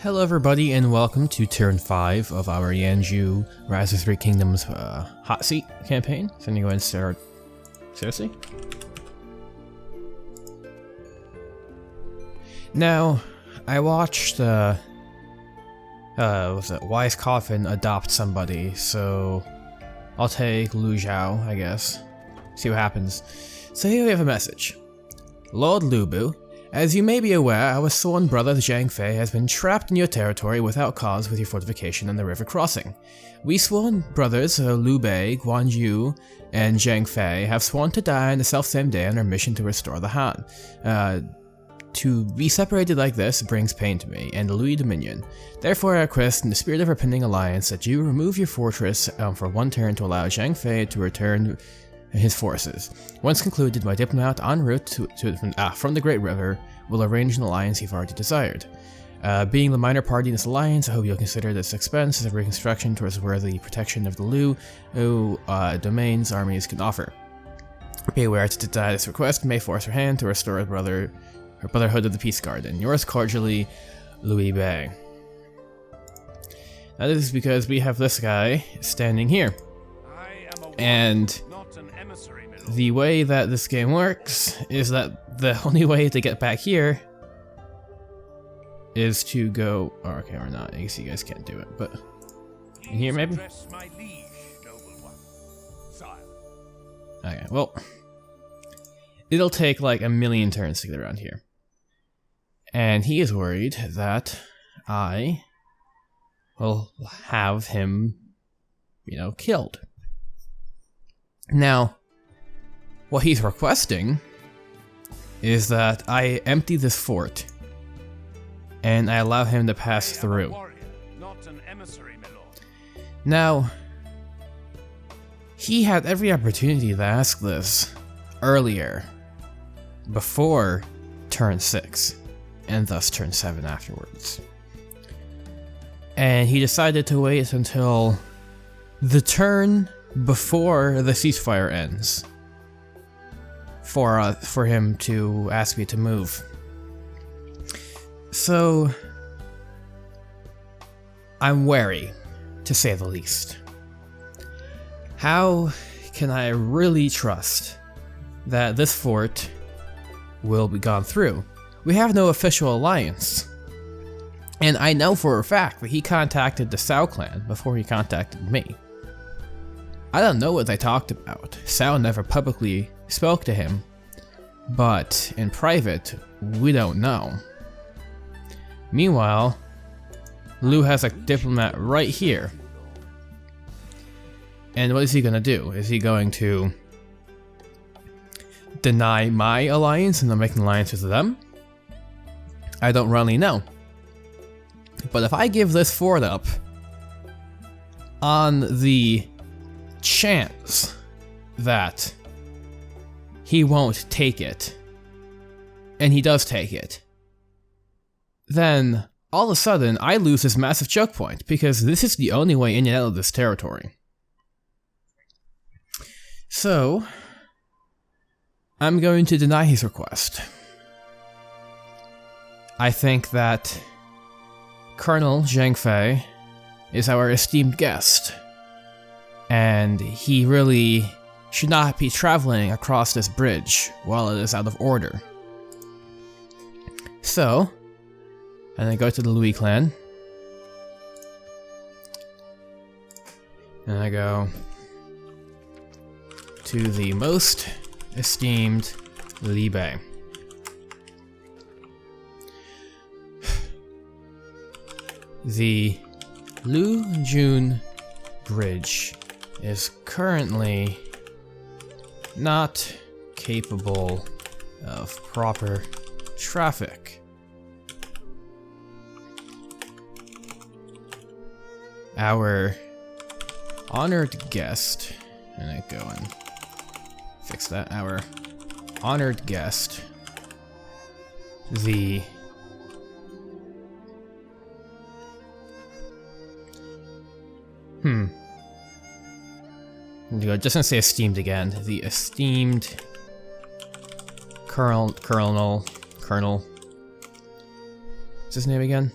Hello everybody and welcome to turn 5 of our Yanzhou Rise of Three Kingdoms Hotseat campaign. So I'm gonna go ahead and start. Seriously? Now, I watched was it Wise Coffin adopt somebody, so I'll take Lu Zhao, I guess. See what happens. So here we have a message. Lord Lubu, as you may be aware, our sworn brother Zhang Fei has been trapped in your territory without cause with your fortification and the river crossing. We sworn brothers Liu Bei, Guan Yu, and Zhang Fei have sworn to die on the self-same day on our mission to restore the Han. To be separated like this brings pain to me and the Louis Dominion. Therefore I request, in the spirit of our pending alliance, that you remove your fortress for one turn to allow Zhang Fei to return his forces. Once concluded, my diplomat en route from the Great River will arrange an alliance you've already desired. Being the minor party in this alliance, I hope you'll consider this expense as a reconstruction towards worthy protection of the Liu domains armies can offer. Be aware to deny this request may force her hand to restore her Brotherhood of the Peace Garden. Yours cordially, Louis Bei. Now this is because we have this guy standing here. And the way that this game works is that the only way to get back here is to go... Oh, okay, or not. I guess you guys can't do it, but... In here, maybe? Okay, well... It'll take like a million turns to get around here. And he is worried that I will have him, killed. Now, what he's requesting is that I empty this fort and I allow him to pass through. Now, he had every opportunity to ask this earlier, before turn 6, and thus turn 7 afterwards. And he decided to wait until the turn before the ceasefire ends for him to ask me to move. So I'm wary, to say the least. How can I really trust that this fort will be gone through? We have no official alliance. And I know for a fact that he contacted the Cao clan before he contacted me. I don't know what they talked about. Cao never publicly spoke to him, but in private, we don't know. Meanwhile, Liu has a diplomat right here. And what is he gonna do? Is he going to deny my alliance and then make an alliance with them? I don't really know. But if I give this fort up on the chance that he won't take it, and he does take it, then all of a sudden I lose this massive choke point, because this is the only way in and out of this territory. So I'm going to deny his request. I think that Colonel Zhang Fei is our esteemed guest, and he really should not be traveling across this bridge while it is out of order. So, and I go to the Louis clan, and I go to the most esteemed Li Bei. The Lu Jun Bridge is currently not capable of proper traffic. Our honored guest, and I go and fix that, our honored guest, the I'm just gonna say esteemed again. The esteemed Colonel. What's his name again?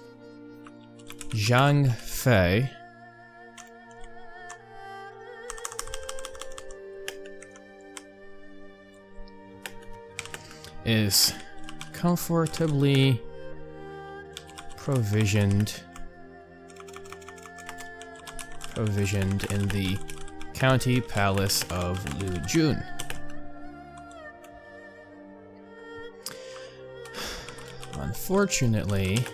Zhang Fei is comfortably provisioned in the county palace of Lujun. Unfortunately,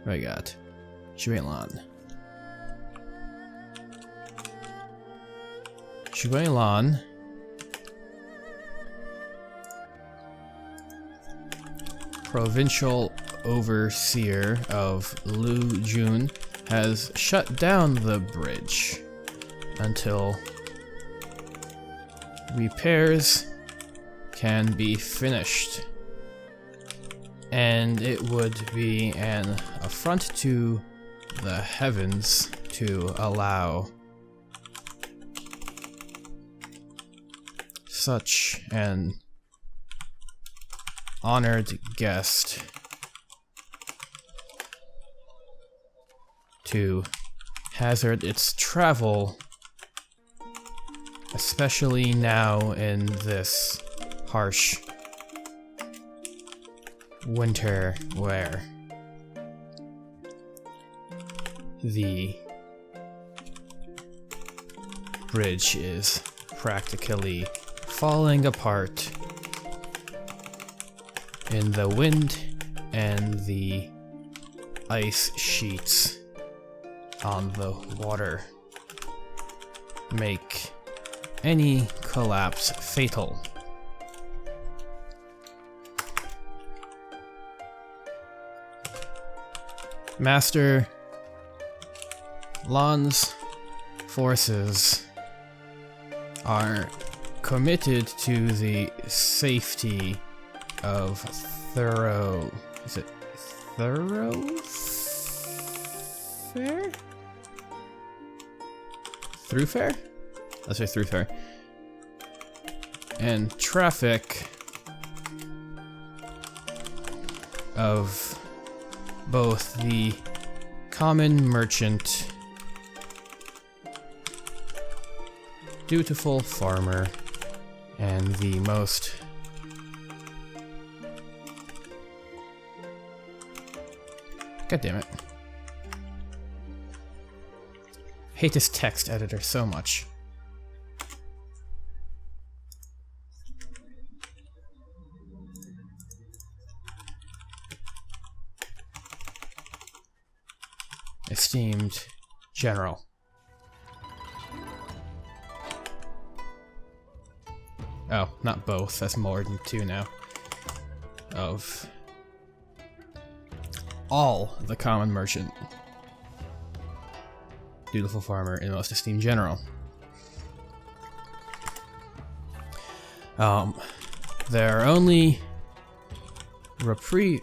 what I got? Shuilan. Shuilan provincial overseer of Lujun has shut down the bridge until repairs can be finished, and it would be an affront to the heavens to allow such an honored guest to hazard its travel, especially now in this harsh winter where the bridge is practically falling apart in the wind, and the ice sheets on the water make any collapse fatal. Master Lan's forces are committed to the safety of Thoroughfare? Thoroughfare? Let's say Thoroughfare. And traffic of both the common merchant, dutiful farmer, and the most God damn it. Hate this text editor so much. Esteemed General. Oh, not both. That's more than two now. Of all the common merchant, dutiful farmer, and most esteemed general. Their only reprieve.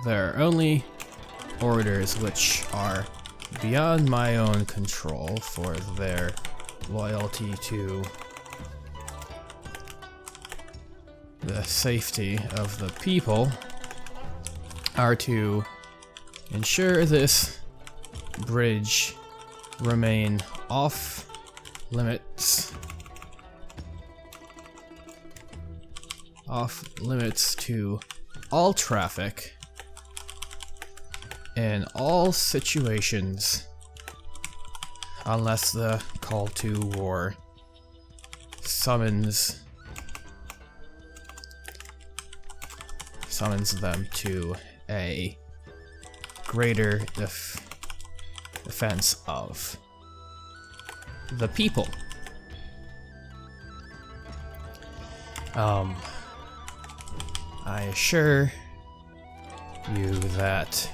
Their only orders which are beyond my own control for their loyalty to the safety of the people are to ensure this bridge remain off limits to all traffic in all situations unless the call to war summons them to a greater defense of the people. I assure you that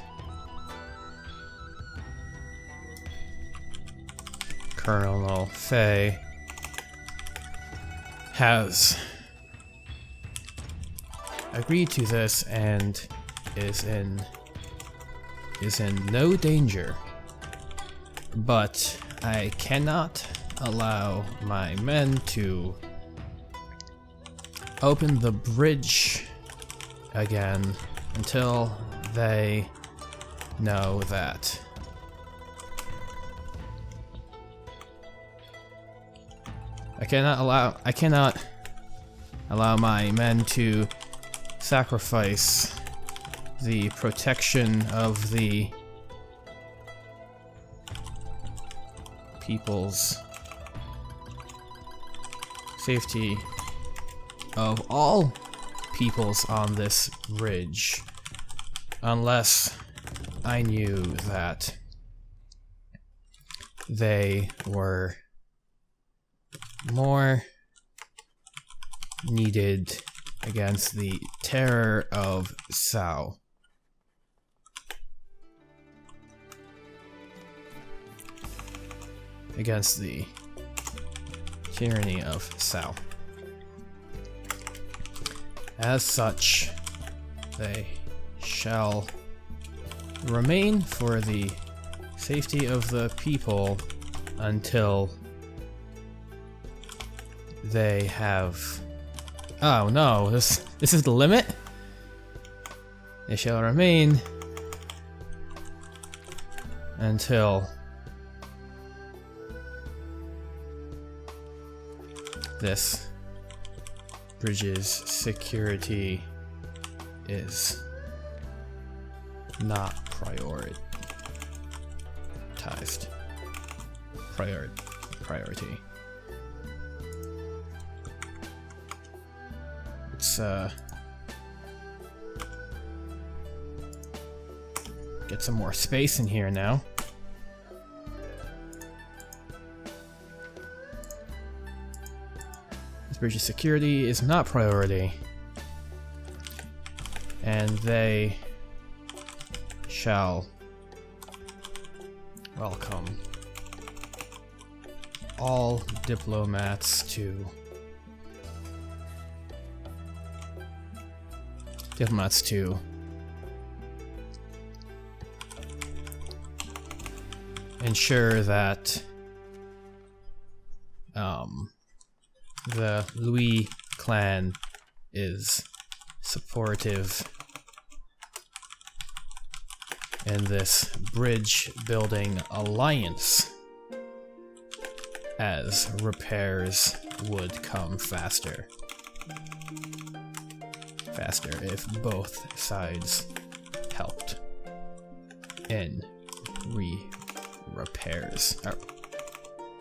Colonel Fei has agreed to this and is in is in no danger, but I cannot allow my men to open the bridge again until they know that. I cannot allow my men to sacrifice the protection of the people's safety of all peoples on this bridge unless I knew that they were more needed against the terror of Cao. Against the tyranny of Cao. As such, they shall remain for the safety of the people until they have... Oh no, this is the limit? They shall remain until this bridge's security is not prioritized. Priority. Let's get some more space in here now. This bridge's security is not priority, and they shall welcome all diplomats to ensure that the Louis clan is supportive in this bridge building alliance, as repairs would come faster if both sides helped in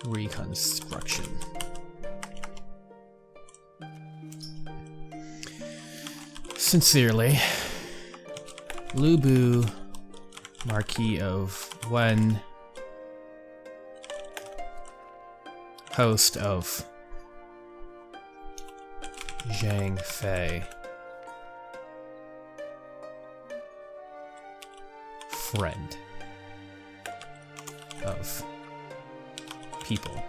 reconstruction. Sincerely, Lu Bu, Marquis of Wen, host of Zhang Fei, friend of people.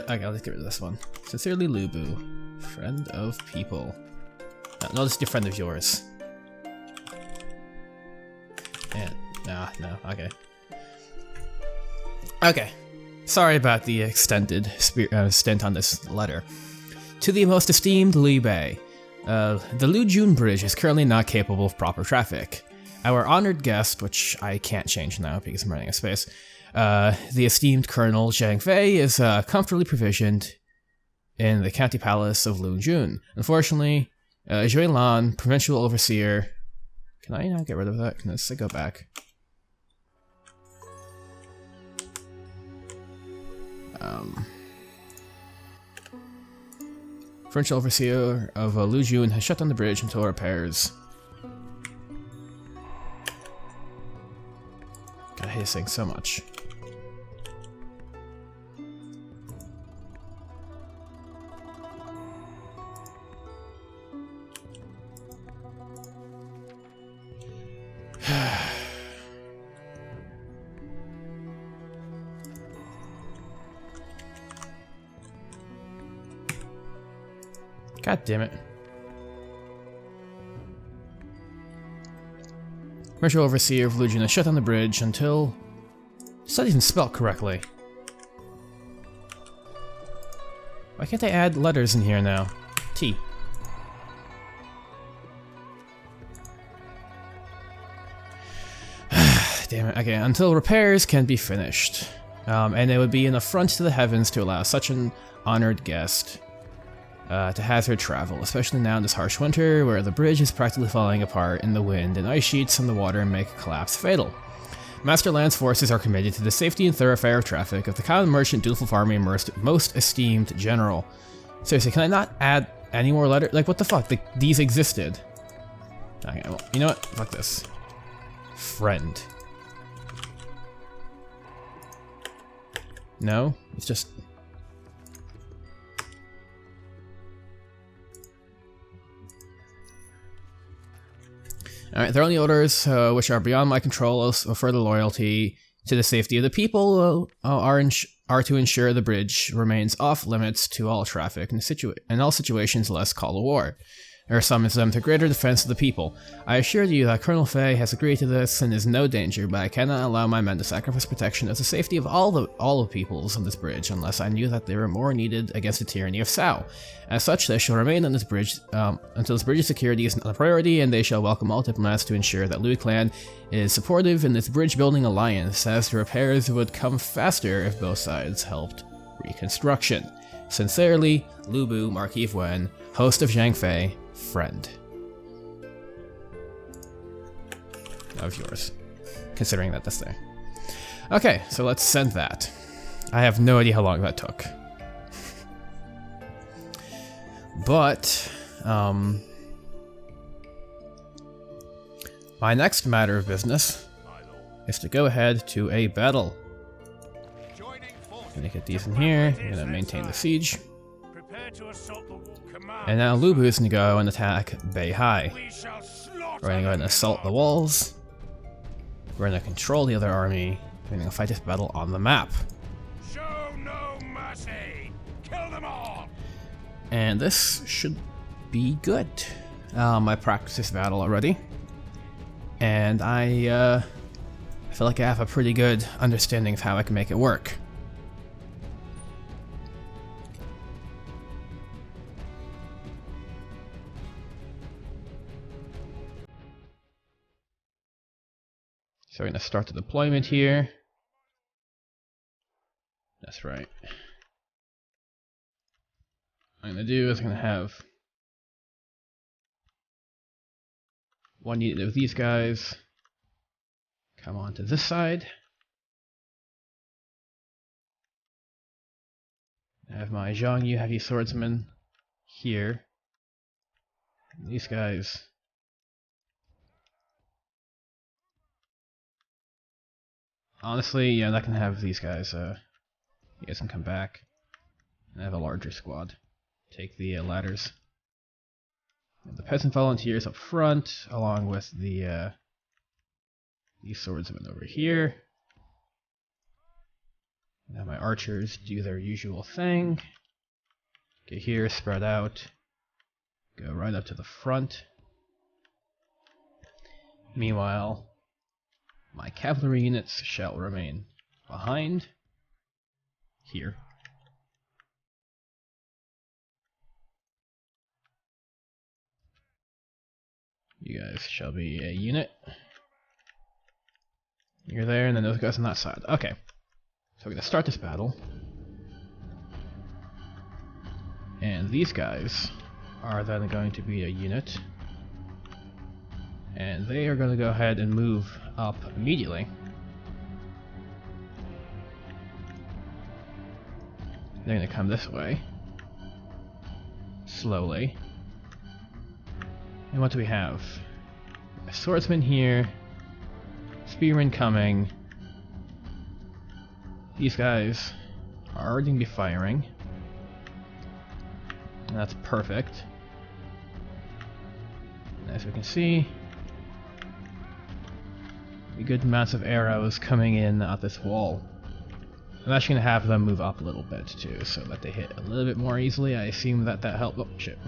Okay, let's get rid of this one. Sincerely, Lu Bu, friend of people. No, this is a friend of yours. And no, okay. Okay. Sorry about the extended stint on this letter. To the most esteemed Li Bei, the Lujun Bridge is currently not capable of proper traffic. Our honored guest, which I can't change now because I'm running out of space, the esteemed Colonel Zhang Fei is comfortably provisioned in the county palace of Lujun. Unfortunately, Zhui Lan, provincial overseer... Can I now get rid of that? Can I go back? Provincial overseer of Lujun has shut down the bridge until repairs. God, I hate this thing so much. God damn it. Commercial overseer of Lugina shut down the bridge until... It's not even spelled correctly. Why can't they add letters in here now? T. Damn it. Okay, until repairs can be finished. And it would be an affront to the heavens to allow such an honored guest to hazard travel, especially now in this harsh winter where the bridge is practically falling apart in the wind and ice sheets on the water make collapse fatal. Master Land's forces are committed to the safety and thoroughfare of traffic of the common merchant, dutiful farming, most esteemed general. Seriously, can I not add any more letters? Like, what the fuck? These existed. Okay, well, you know what? Fuck this. Friend. No? It's just... Alright, there are only orders which are beyond my control of further loyalty to the safety of the people are to ensure the bridge remains off limits to all traffic in all situations less call a war, or summons them to greater defense of the people. I assure you that Colonel Fay has agreed to this and is no danger, but I cannot allow my men to sacrifice protection of the safety of all the peoples on this bridge unless I knew that they were more needed against the tyranny of Cao. As such, they shall remain on this bridge until this bridge's security is not a priority, and they shall welcome all diplomats to ensure that Liu Clan is supportive in this bridge-building alliance, as the repairs would come faster if both sides helped reconstruction. Sincerely, Lu Bu, Marquis of Wen, host of Zhang Fei, friend. Of yours. Considering that that's there. Okay, so let's send that. I have no idea how long that took. But, my next matter of business is to go ahead to a battle. Gonna get these in here, I'm gonna maintain the siege. And now Lu Bu is gonna go and attack Beihai. We're gonna go ahead and assault the walls. We're gonna control the other army. We're gonna fight this battle on the map. Show no mercy. Kill them all. And this should be good. I practiced this battle already. And I feel like I have a pretty good understanding of how I can make it work. So we're going to start the deployment here. That's right. What I'm going to do is I'm going to have one unit of these guys come on to this side. I have my Zhangyu heavy swordsman here. And these guys. Honestly, yeah, I'm not gonna have these guys. You guys can come back. And I have a larger squad. Take the ladders. And the peasant volunteers up front, along with the these swordsmen over here. Now my archers do their usual thing. Get here, spread out. Go right up to the front. Meanwhile, my cavalry units shall remain behind here. You guys shall be a unit. You're there, and then those guys on that side. Okay. So we're going to start this battle. And these guys are then going to be a unit. And they are going to go ahead and move up immediately. They're going to come this way. Slowly. And what do we have? A swordsman here. Spearman coming. These guys are already going to be firing. And that's perfect. And as we can see, a good amounts of arrows coming in at this wall. I'm actually going to have them move up a little bit too, so that they hit a little bit more easily. I assume that helped. Oh shit.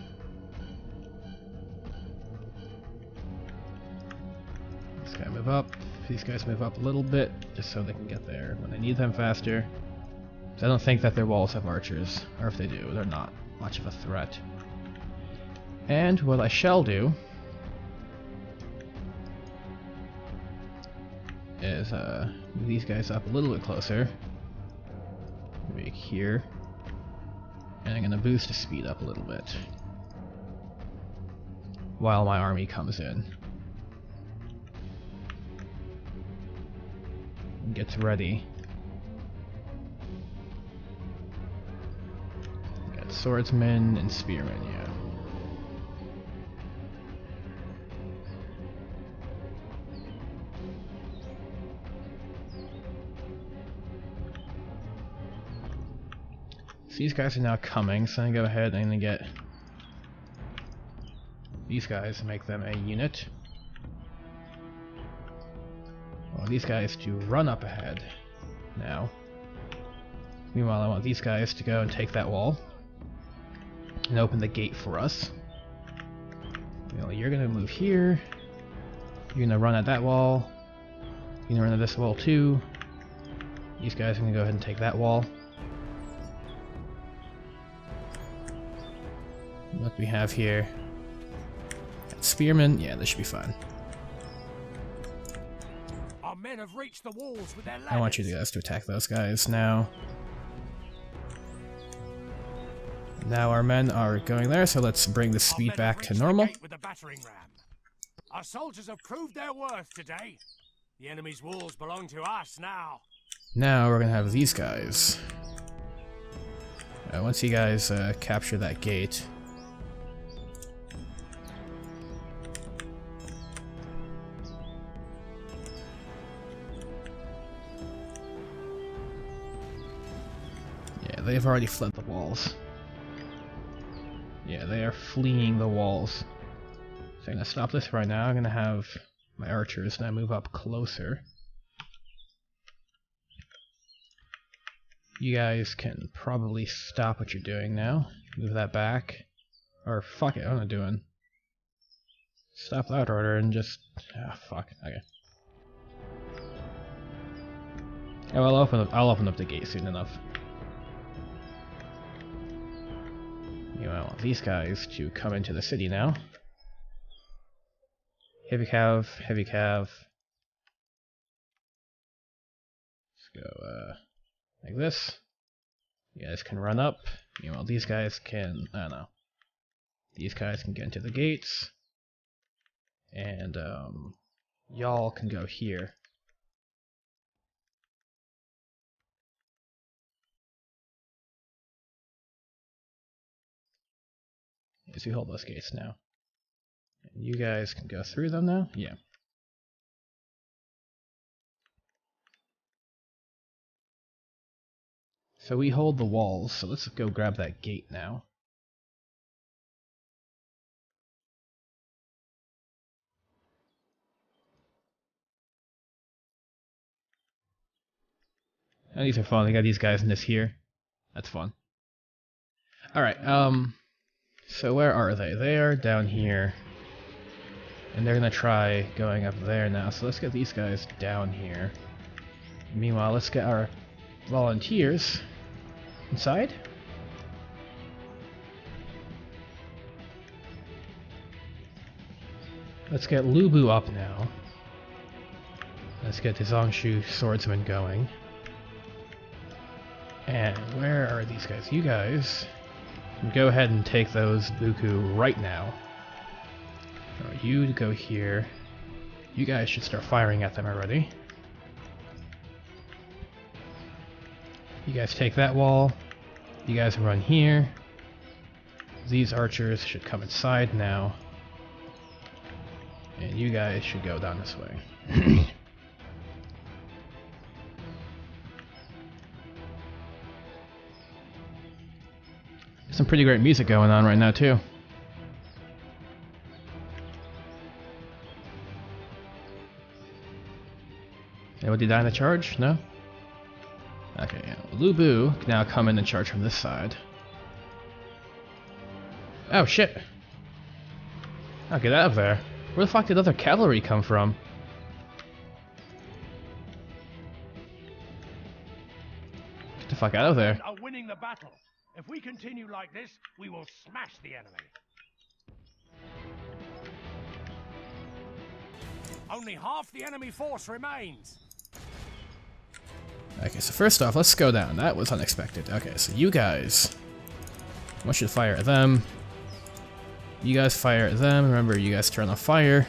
move up. These guys move up a little bit, just so they can get there when they need them faster. So I don't think that their walls have archers, or if they do, they're not much of a threat. And what I shall do is move these guys up a little bit closer. Maybe here. And I'm going to boost the speed up a little bit while my army comes in and gets ready. Got swordsmen and spearmen, yeah. So these guys are now coming, so I'm going to go ahead and I'm going to get these guys and make them a unit. Well, these guys to run up ahead now. Meanwhile, I want these guys to go and take that wall and open the gate for us. You know, you're going to move here. You're going to run at that wall. You're going to run at this wall too. These guys are going to go ahead and take that wall. What we have here? Got spearmen. Yeah, this should be fine. Our men have reached the walls with their ladders. I want you guys to attack those guys now. Now our men are going there, so let's bring the speed back to normal. With the battering ram. Our soldiers have proved their worth today. The enemy's walls belong to us now. Now we're gonna have these guys. Once you guys capture that gate, yeah, they've already fled the walls. Yeah, they are fleeing the walls. So I'm gonna stop this right now. I'm gonna have my archers now move up closer. You guys can probably stop what you're doing now. Move that back. Or fuck it, what am I doing? Stop that order and just... ah, fuck. Okay. Oh, I'll open up the gate soon enough. You know, I want these guys to come into the city now. Heavy cav, heavy cav. Let's go, like this. You guys can run up. Meanwhile, these guys can... I don't know. These guys can get into the gates. And, y'all can go here. As we hold those gates now. And you guys can go through them now? Yeah. So we hold the walls, so let's go grab that gate now. Oh, these are fun. They got these guys in this here. That's fun. Alright, so where are they? They are down here. And they're gonna try going up there now, so let's get these guys down here. Meanwhile, let's get our volunteers inside. Let's get Lubu up now. Let's get the Yanzhou swordsman going. And where are these guys? You guys can go ahead and take those Buku right now. Or you to go here. You guys should start firing at them already. You guys take that wall. You guys run here. These archers should come inside now. And you guys should go down this way. Some pretty great music going on right now too. Anybody die in the charge? No? Okay, yeah. Lubu can now come in and charge from this side. Oh shit! Oh, get out of there. Where the fuck did other cavalry come from? Get the fuck out of there. Are winning the battle. If we continue like this, we will smash the enemy. Only half the enemy force remains. Okay, so first off, let's go down. That was unexpected. Okay, so you guys, I want you to fire at them. You guys fire at them. Remember, you guys turn on fire.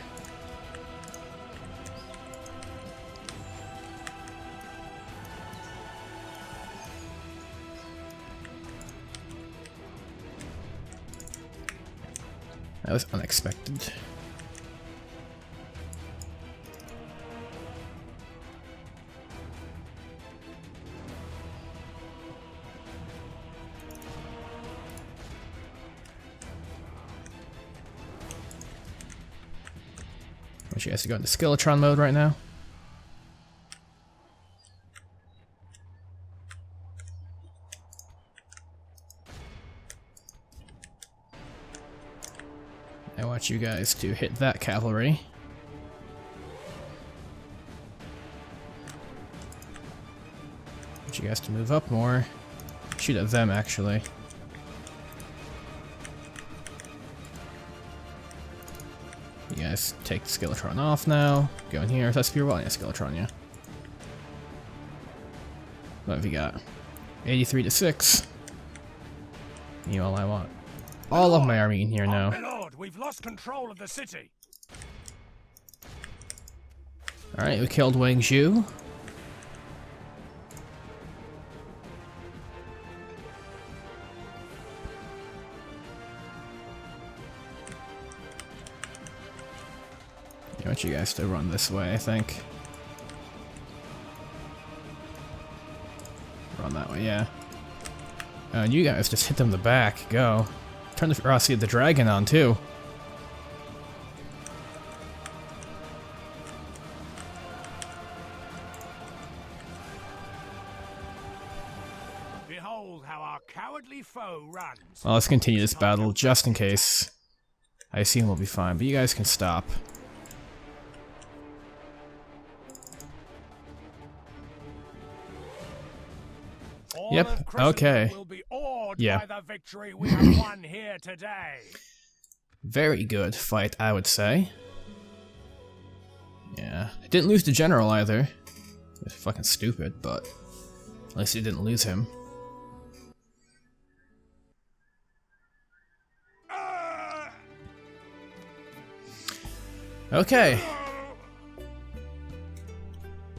That was unexpected. I want you guys to go into Skilletron mode right now. I want you guys to hit that cavalry. I want you guys to move up more. Shoot at them, actually. You guys take the Skilletron off now. Go in here. That's pure well, yeah, Skilletron, yeah. What have you got? 83 to 6. You all I want. All of my army in here now. My lord, we've lost control of the city. Alright, we killed Yanzhou. I want you guys to run this way, I think. Run that way, yeah. And you guys just hit them in the back. Go. Turn the ferocity of the dragon on, too. Behold how our cowardly foe runs. Well, let's continue this battle just in case. I assume we'll be fine, but you guys can stop. Yep, okay. Yeah. By the victory we have won here today. Very good fight, I would say. Yeah. I didn't lose the general either. It was fucking stupid, but at least you didn't lose him. Okay.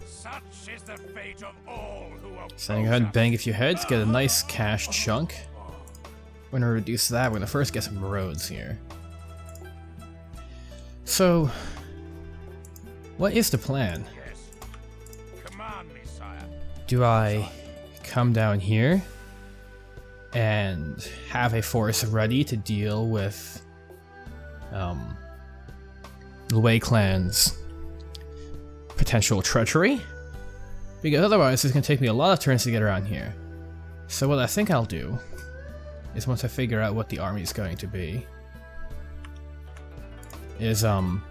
Such is the fate of all who are. So go ahead and bang a few heads, get a nice cash chunk. We're gonna reduce that. We're gonna first get some roads here. So, what is the plan? Yes. Command me, sire. Do I come down here and have a force ready to deal with the Wei clan's potential treachery? Because otherwise it's going to take me a lot of turns to get around here. So what I think I'll do is, once I figure out what the army is going to be, is I'm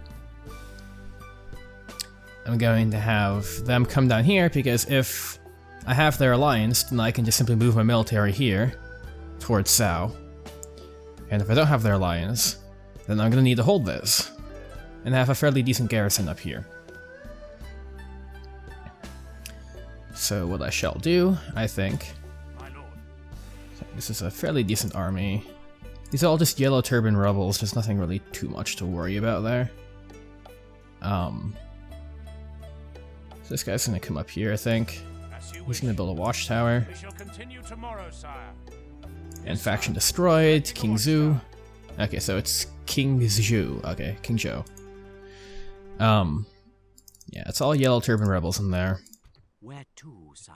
going to have them come down here, because if I have their alliance, then I can just simply move my military here towards Cao. And if I don't have their alliance, then I'm going to need to hold this and have a fairly decent garrison up here. So what I shall do, I think, this is a fairly decent army. These are all just yellow turban rebels, there's nothing really too much to worry about there. So this guy's gonna come up here, I think. He's gonna build a watchtower. We shall continue tomorrow, sire. And faction destroyed, King Zhu. Okay, so it's King Zhu. Okay, King Zhou. Yeah, it's all yellow turban rebels in there. Where to, sire?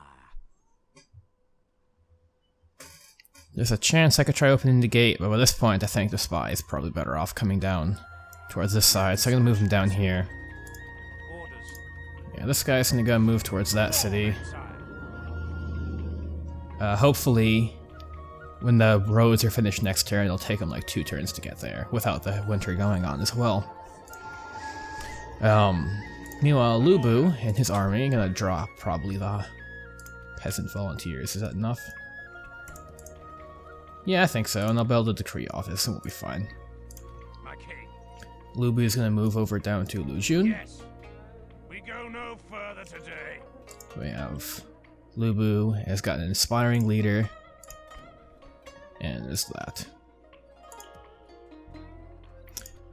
There's a chance I could try opening the gate, but by this point I think the spy is probably better off coming down towards this side, so I'm gonna move him down here. Orders. Yeah, this guy's gonna go move towards that city. Hopefully, when the roads are finished next turn, it'll take him like 2 turns to get there, without the winter going on as well. Meanwhile, Lu Bu and his army are gonna drop probably the peasant volunteers. Is that enough? Yeah, I think so, and I'll build a decree office and we'll be fine. My king. Lu Bu is gonna move over down to Lujun. Yes. We go no further today. We have Lu Bu has got an inspiring leader. And there's that.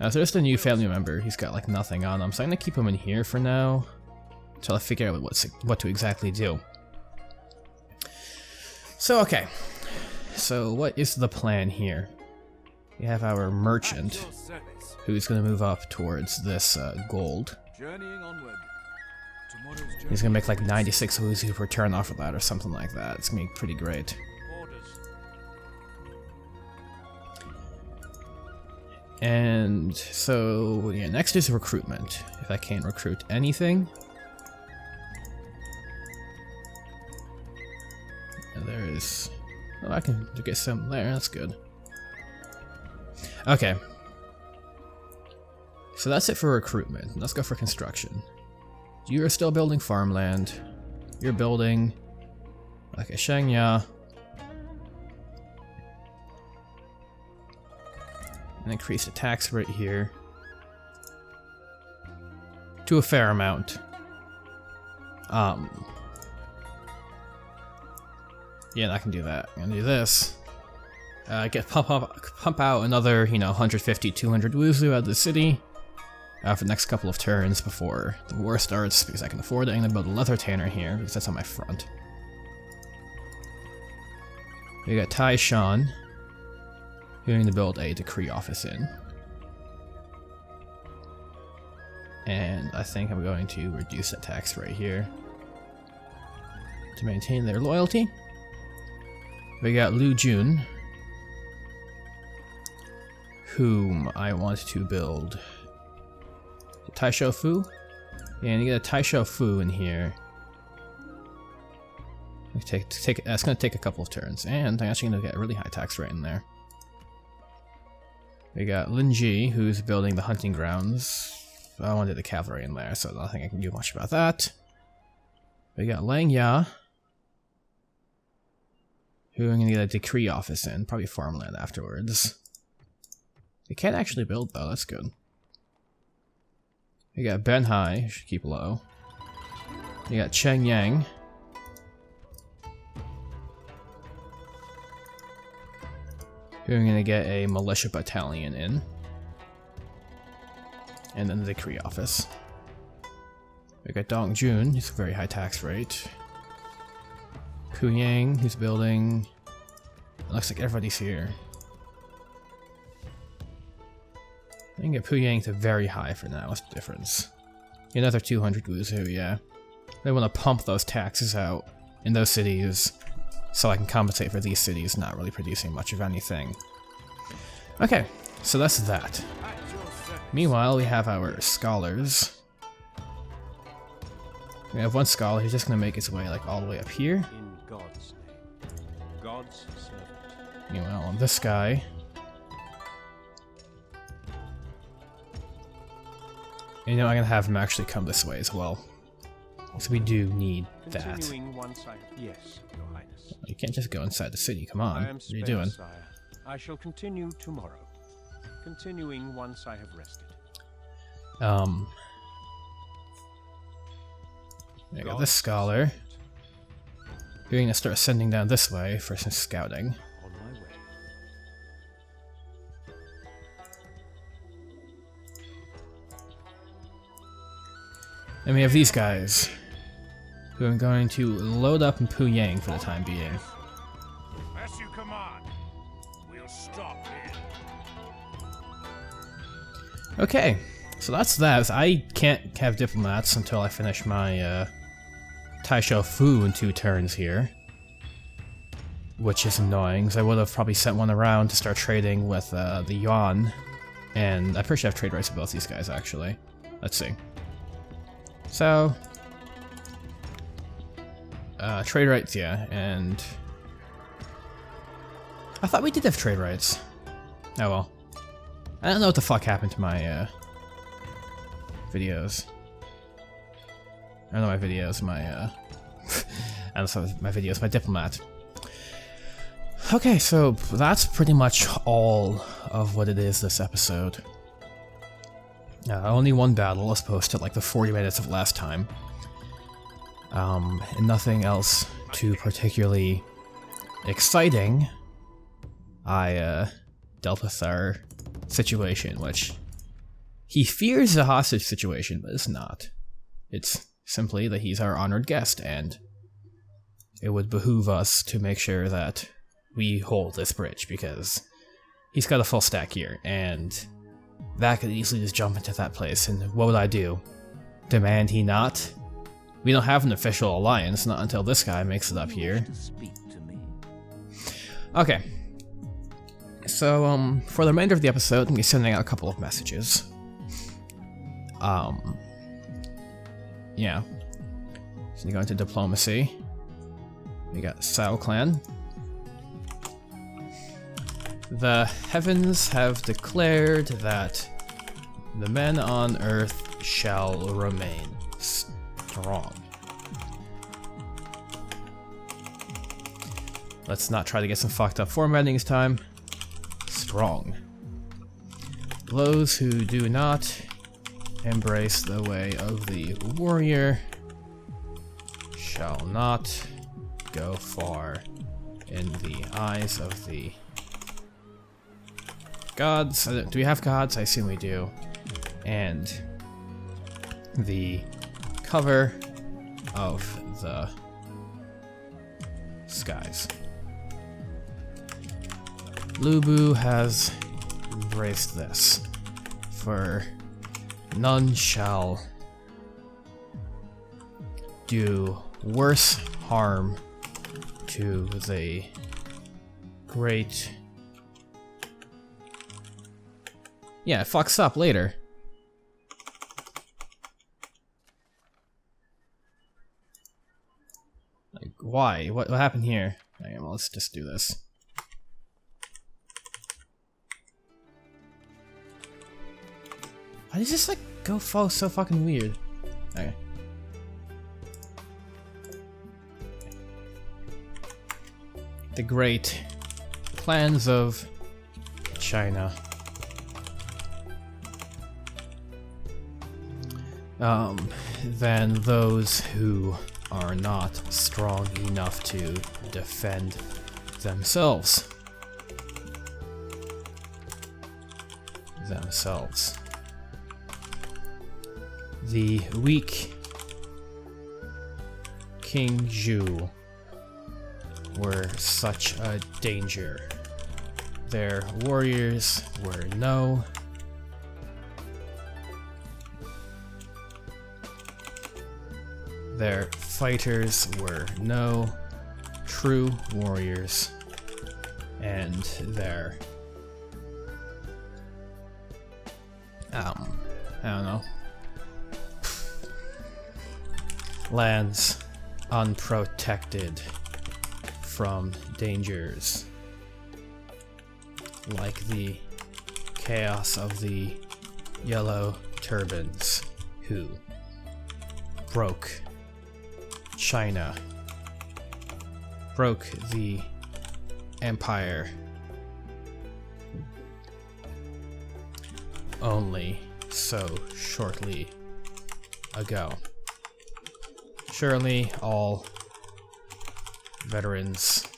Now, so there's a new family member. He's got like nothing on him, so I'm gonna keep him in here for now until I figure out what to exactly do. So okay, so what is the plan here? We have our merchant who's gonna move up towards this gold. He's gonna make like 96 Wuzu per turn off of that or something like that. It's gonna be pretty great. And so, yeah, next is recruitment. If I can't recruit anything. And there is... Oh, I can get some there, that's good. Okay. So that's it for recruitment. Let's go for construction. You're still building farmland. You're building like a Shengya. And increase the tax rate here to a fair amount. Yeah, I can do that. I'm gonna do this. Pump out another, 150, 200 Wuzu out of the city for the next couple of turns before the war starts, because I can afford it. I'm gonna build a leather tanner here because that's on my front. We got Tai Shan. Going to build a decree office in. And I think I'm going to reduce that tax rate here to maintain their loyalty. We got Lu Jun, whom I want to build Tai Shou Fu. Yeah, and you get a Tai Shou Fu in here. That's going to take a couple of turns, and I'm actually going to get a really high tax rate in there. We got Lin Ji, who's building the hunting grounds. I wanted the cavalry in there, so I don't think I can do much about that. We got Lang Ya, who I'm gonna get a decree office in, probably farmland afterwards. They can't actually build though, that's good. We got Ben Hai, should keep low. We got Cheng Yang. Who I'm gonna get a militia battalion in. And then the decree office. We got Dong Jun, who's a very high tax rate. Ku Yang, who's building. It looks like everybody's here. I can get Pu Yang to very high for now. What's the difference? Another 200 Wuzu, yeah. They want to pump those taxes out in those cities so I can compensate for these cities not really producing much of anything. Okay, so that's that. Meanwhile, we have our scholars. We have one scholar who's just going to make his way like all the way up here. In God's name. God's servant. Meanwhile, this guy. I'm going to have him actually come this way as well. So we do need that. Yes, Your Highness. You can't just go inside the city, come on. What are you doing? Sire. I shall continue tomorrow. Continuing once I have rested. I got this scholar. You're going to start sending down this way for some scouting. On my way. And we have these guys, who I'm going to load up in Pu Yang for the time being. As you command, we'll stop here. Okay, so that's that. I can't have diplomats until I finish my Tai Shou Fu in 2 turns here. Which is annoying, because I would have probably sent one around to start trading with the Yuan. And I'm pretty sure I have trade rights with both these guys, actually. Let's see. So... trade rights, yeah, and... I thought we did have trade rights. Oh well. I don't know what the fuck happened to my, videos. I don't know my videos, my, and some of my videos by Diplomat. Okay, so that's pretty much all of what it is this episode. Only one battle as opposed to like the 40 minutes of last time. And nothing else too particularly exciting. I dealt with our situation, which he fears a hostage situation, but it's not. It's simply that he's our honored guest, and it would behoove us to make sure that we hold this bridge, because he's got a full stack here, and that could easily just jump into that place, and what would I do? Demand he not? We don't have an official alliance, not until this guy makes it up here. Okay. So, for the remainder of the episode, I'm going to be sending out a couple of messages. Yeah. So you go into diplomacy. We got Sao Clan. The heavens have declared that the men on Earth shall remain strong. Let's not try to get some fucked up formatting this time. Strong. Those who do not embrace the way of the warrior shall not go far in the eyes of the gods. Do we have gods? I assume we do. And the cover of the skies. Lubu has embraced this, for none shall do worse harm to the great... Yeah, it fucks up later. Like, why? What happened here? Okay, well, let's just do this. Why does this, like, go so fucking weird? Okay. The great plans of China. Than those who are not strong enough to defend themselves. The weak King Zhu were such a danger. Their warriors were no Their fighters were no true warriors, and their I don't know, lands unprotected from dangers like the chaos of the yellow turbans who broke China, broke the empire only so shortly ago. Surely all veterans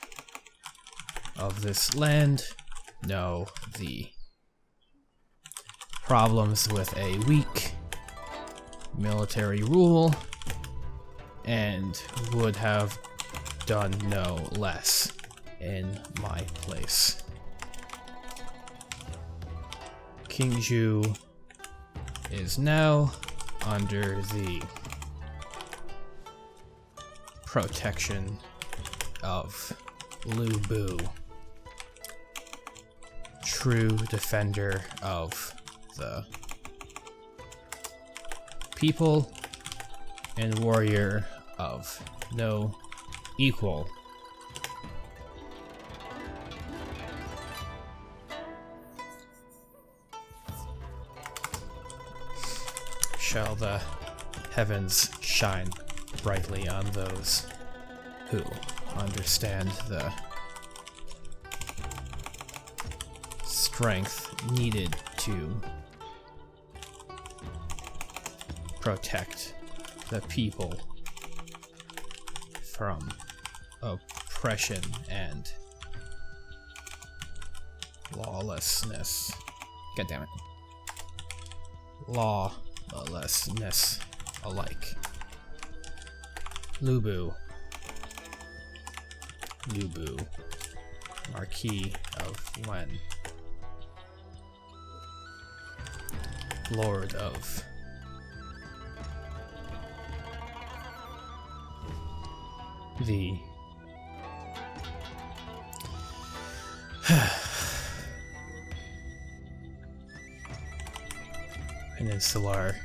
of this land know the problems with a weak military rule and would have done no less in my place. King Zhu is now under the protection of Lu Bu, true defender of the people and warrior of no equal. Shall the heavens shine brightly on those who understand the strength needed to protect the people from oppression and lawlessness. God damn it. Lawlessness alike. Lubu, Marquis of Wen, Lord of the Peninsular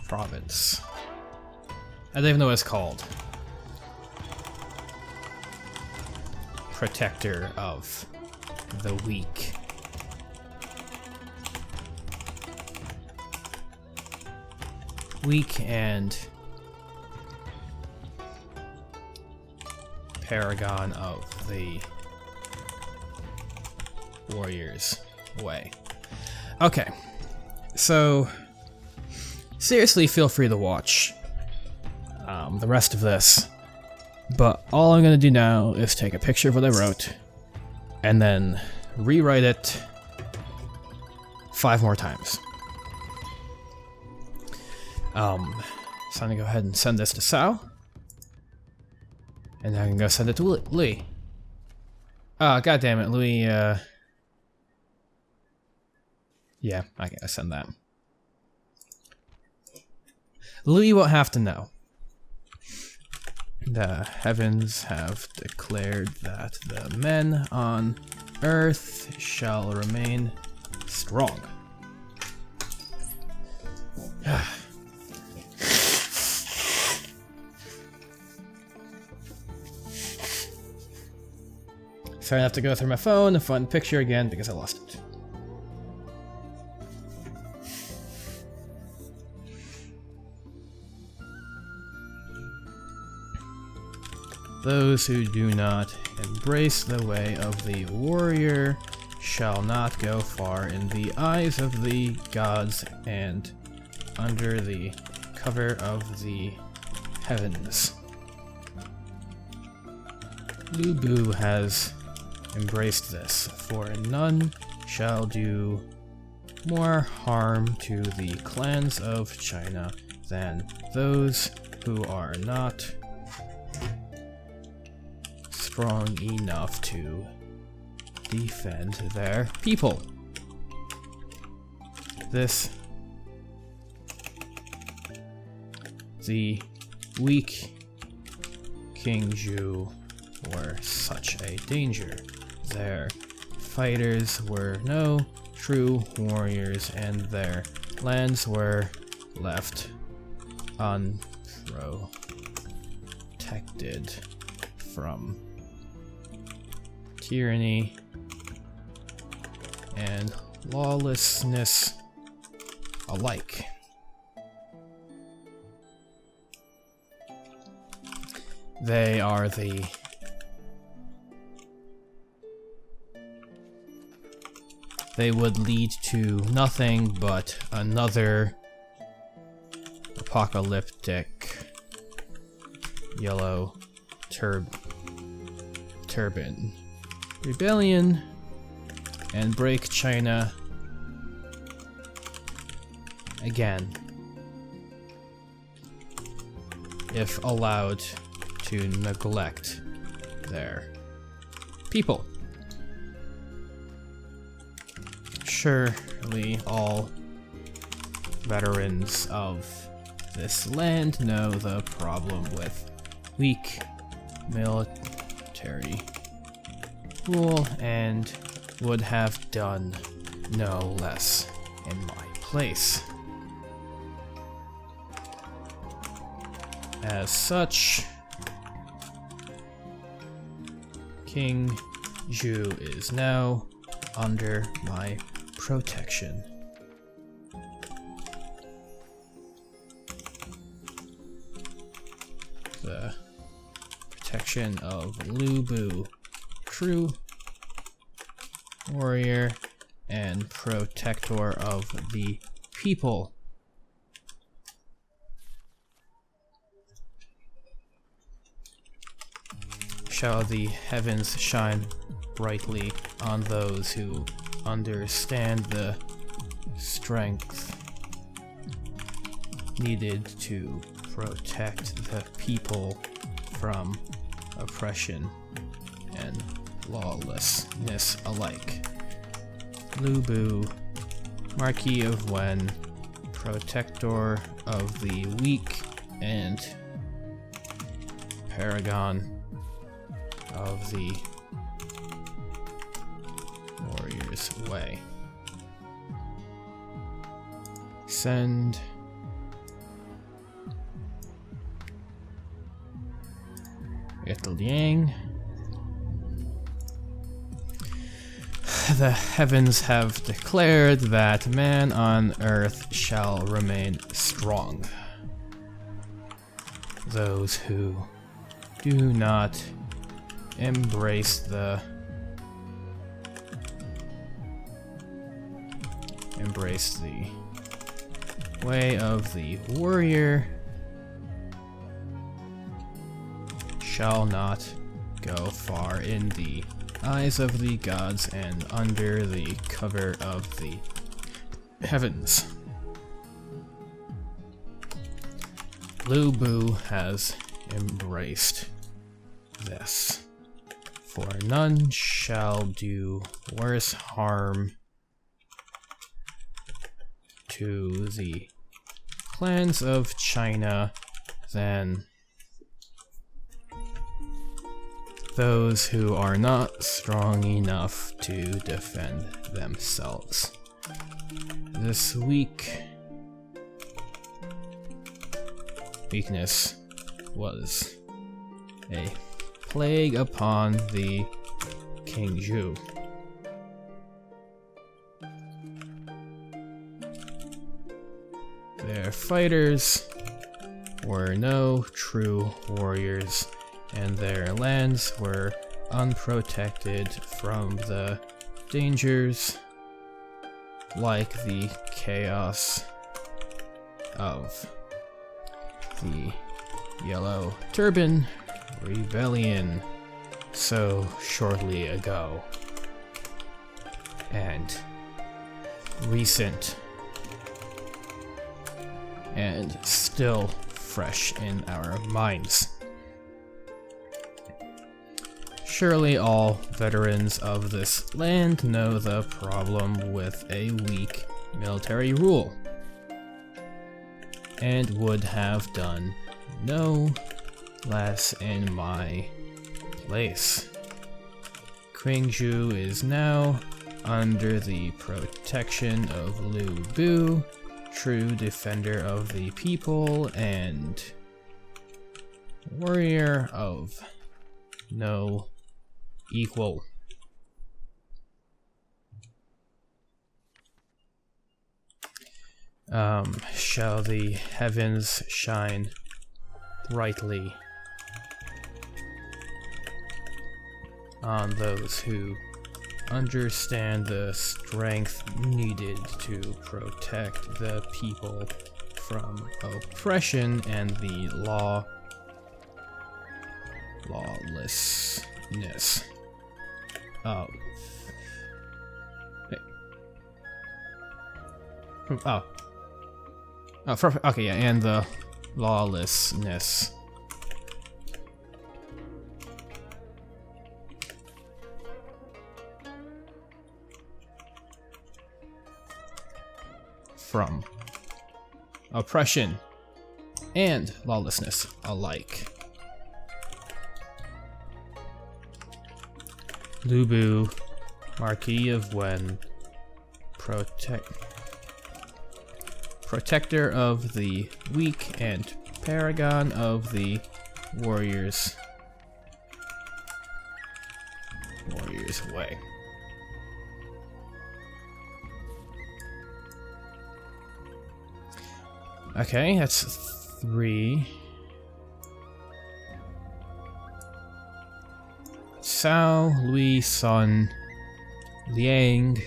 Province. I don't even know what it's called. Protector of the weak. Weak and paragon of the warrior's way. Okay, so seriously feel free to watch the rest of this, but all I'm gonna do now is take a picture of what I wrote and then rewrite it 5 more times. So I'm gonna go ahead and send this to Sao, and then I can go send it to Louis. Oh, god damn it, Louis, yeah, I gotta send that. Louis won't have to know. The heavens have declared that the men on earth shall remain strong. Sorry I have to go through my phone and find the picture again because I lost it. Those who do not embrace the way of the warrior shall not go far in the eyes of the gods and under the cover of the heavens. Lubu has embraced this, for none shall do more harm to the clans of China than those who are not strong enough to defend their people. The weak King Zhu were such a danger. Their fighters were no true warriors, and their lands were left unprotected from tyranny and lawlessness alike. They would lead to nothing but another apocalyptic yellow turban rebellion and break China again if allowed to neglect their people. Surely all veterans of this land know the problem with weak military rule and would have done no less in my place. As such, King Zhu is now under my protection. the protection of Lu Bu, true warrior and protector of the people. Shall the heavens shine brightly on those who understand the strength needed to protect the people from oppression and lawlessness alike. Lu Bu, Marquis of Wen, protector of the weak and paragon of the warrior's way. Send Liang. The heavens have declared that man on earth shall remain strong. Those who do not embrace the way of the warrior shall not go far in the eyes of the gods and under the cover of the heavens. Lu Bu has embraced this, for none shall do worse harm to the clans of China than those who are not strong enough to defend themselves. This weakness was a plague upon the Yanzhou. Their fighters were no true warriors, and their lands were unprotected from the dangers like the chaos of the Yellow Turban Rebellion so shortly ago, and recent and still fresh in our minds. Surely all veterans of this land know the problem with a weak military rule, and would have done no less in my place. Yanzhou is now under the protection of Lu Bu, true defender of the people and warrior of no equal. Shall the heavens shine brightly on those who understand the strength needed to protect the people from oppression and the lawlessness of and the lawlessness from oppression and lawlessness alike. Lu Bu, Marquis of Wen, protector of the weak and paragon of the warrior's way. Okay, that's 3. Sao, Louis, Sun, Liang,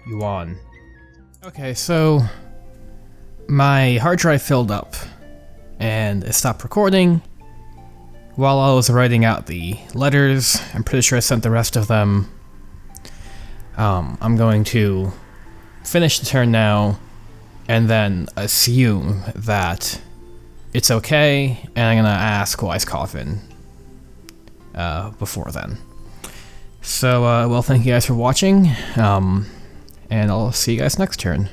Yuan. Okay, so my hard drive filled up and it stopped recording while I was writing out the letters. I'm pretty sure I sent the rest of them. I'm going to finish the turn now and then assume that it's okay, and I'm gonna ask Wise Coffin before then. So, well, thank you guys for watching, and I'll see you guys next turn.